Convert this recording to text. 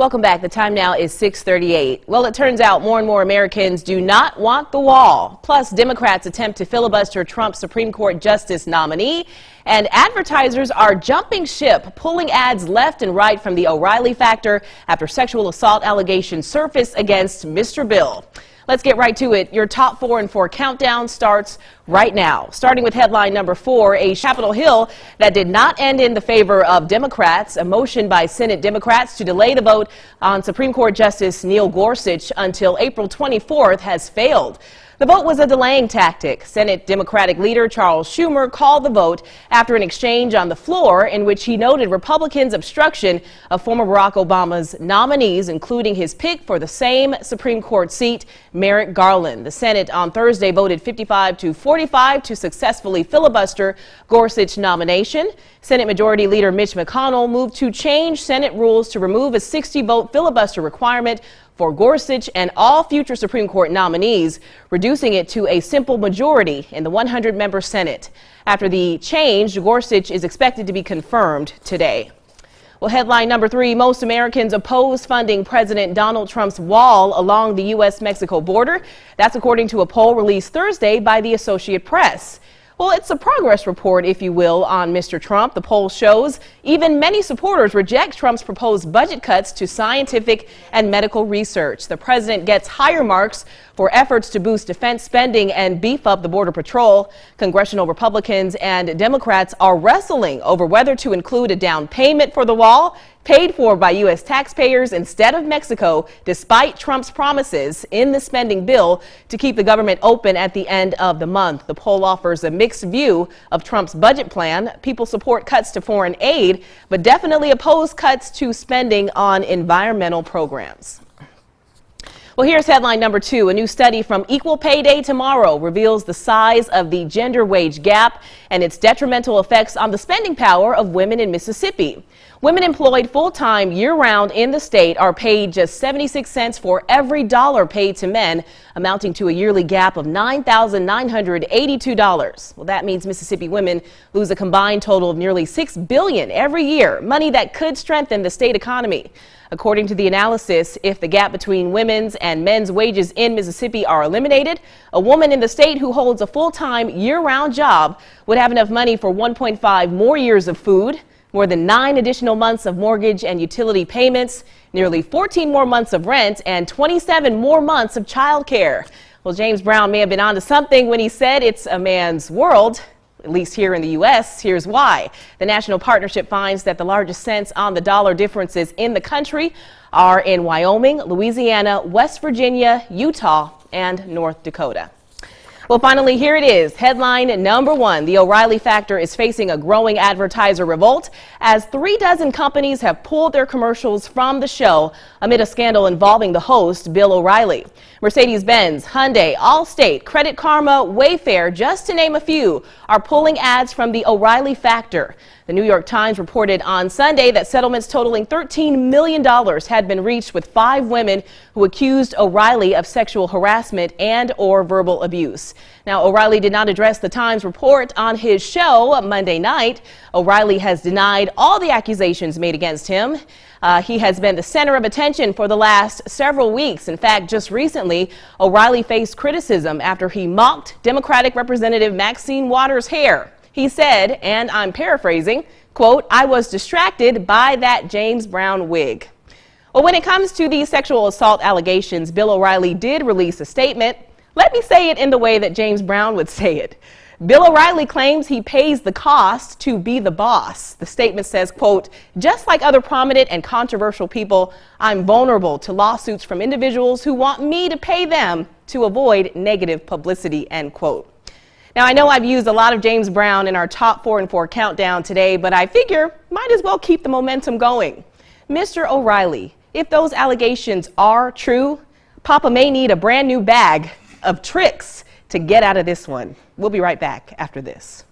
Welcome back. The time now is 6:38. Well, it turns out more and more Americans do not want the wall. Plus, Democrats attempt to filibuster Trump's Supreme Court Justice nominee. And advertisers are jumping ship, pulling ads left and right from the O'Reilly Factor after sexual assault allegations surface against Mr. Bill. Let's get right to it. Your top 4 and 4 countdown starts right now. Starting with headline number 4, a Capitol Hill that did not end in the favor of Democrats. A motion by Senate Democrats to delay the vote on Supreme Court Justice Neil Gorsuch until April 24th has failed. The vote was a delaying tactic. Senate Democratic leader Charles Schumer called the vote after an exchange on the floor in which he noted Republicans' obstruction of former Barack Obama's nominees, including his pick for the same Supreme Court seat, Merrick Garland. The Senate on Thursday voted 55-45 to successfully filibuster Gorsuch's nomination. Senate Majority Leader Mitch McConnell moved to change Senate rules to remove a 60-vote filibuster requirement for Gorsuch and all future Supreme Court nominees, reducing it to a simple majority in the 100-member Senate. After the change, Gorsuch is expected to be confirmed today. Well, headline number 3, most Americans oppose funding President Donald Trump's wall along the U.S.-Mexico border. That's according to a poll released Thursday by the Associated Press. Well, it's a progress report, if you will, on Mr. Trump. The poll shows even many supporters reject Trump's proposed budget cuts to scientific and medical research. The president gets higher marks for efforts to boost defense spending and beef up the Border Patrol. Congressional Republicans and Democrats are wrestling over whether to include a down payment for the wall, paid for by U.S. taxpayers instead of Mexico, despite Trump's promises in the spending bill to keep the government open at the end of the month. The poll offers a mixed view of Trump's budget plan. People support cuts to foreign aid, but definitely oppose cuts to spending on environmental programs. Well, here's headline number 2. A new study from Equal Pay Day tomorrow reveals the size of the gender wage gap and its detrimental effects on the spending power of women in Mississippi. Women employed full-time year-round in the state are paid just 76 cents for every dollar paid to men, amounting to a yearly gap of $9,982. Well, that means Mississippi women lose a combined total of nearly $6 billion every year, money that could strengthen the state economy. According to the analysis, if the gap between women's and men's wages in Mississippi are eliminated, a woman in the state who holds a full-time year-round job would have enough money for 1.5 more years of food, more than 9 additional months of mortgage and utility payments, nearly 14 more months of rent, and 27 more months of child care. Well, James Brown may have been onto something when he said it's a man's world, at least here in the U.S. Here's why. The National Partnership finds that the largest cents on the dollar differences in the country are in Wyoming, Louisiana, West Virginia, Utah, and North Dakota. Well, finally, here it is. Headline number 1. The O'Reilly Factor is facing a growing advertiser revolt as 36 companies have pulled their commercials from the show amid a scandal involving the host, Bill O'Reilly. Mercedes-Benz, Hyundai, Allstate, Credit Karma, Wayfair, just to name a few, are pulling ads from the O'Reilly Factor. The New York Times reported on Sunday that settlements totaling $13 million had been reached with 5 women who accused O'Reilly of sexual harassment and or verbal abuse. Now, O'Reilly did not address the Times report on his show Monday night. O'Reilly has denied all the accusations made against him. He has been the center of attention for the last several weeks. In fact, just recently, O'Reilly faced criticism after he mocked Democratic Representative Maxine Waters' hair. He said, and I'm paraphrasing, quote, "I was distracted by that James Brown wig." Well, when it comes to these sexual assault allegations, Bill O'Reilly did release a statement. Let me say it in the way that James Brown would say it. Bill O'Reilly claims he pays the cost to be the boss. The statement says, quote, "Just like other prominent and controversial people, I'm vulnerable to lawsuits from individuals who want me to pay them to avoid negative publicity," end quote. Now, I know I've used a lot of James Brown in our top 4 and 4 countdown today, but I figure might as well keep the momentum going. Mr. O'Reilly, if those allegations are true, Papa may need a brand new bag of tricks to get out of this one. We'll be right back after this.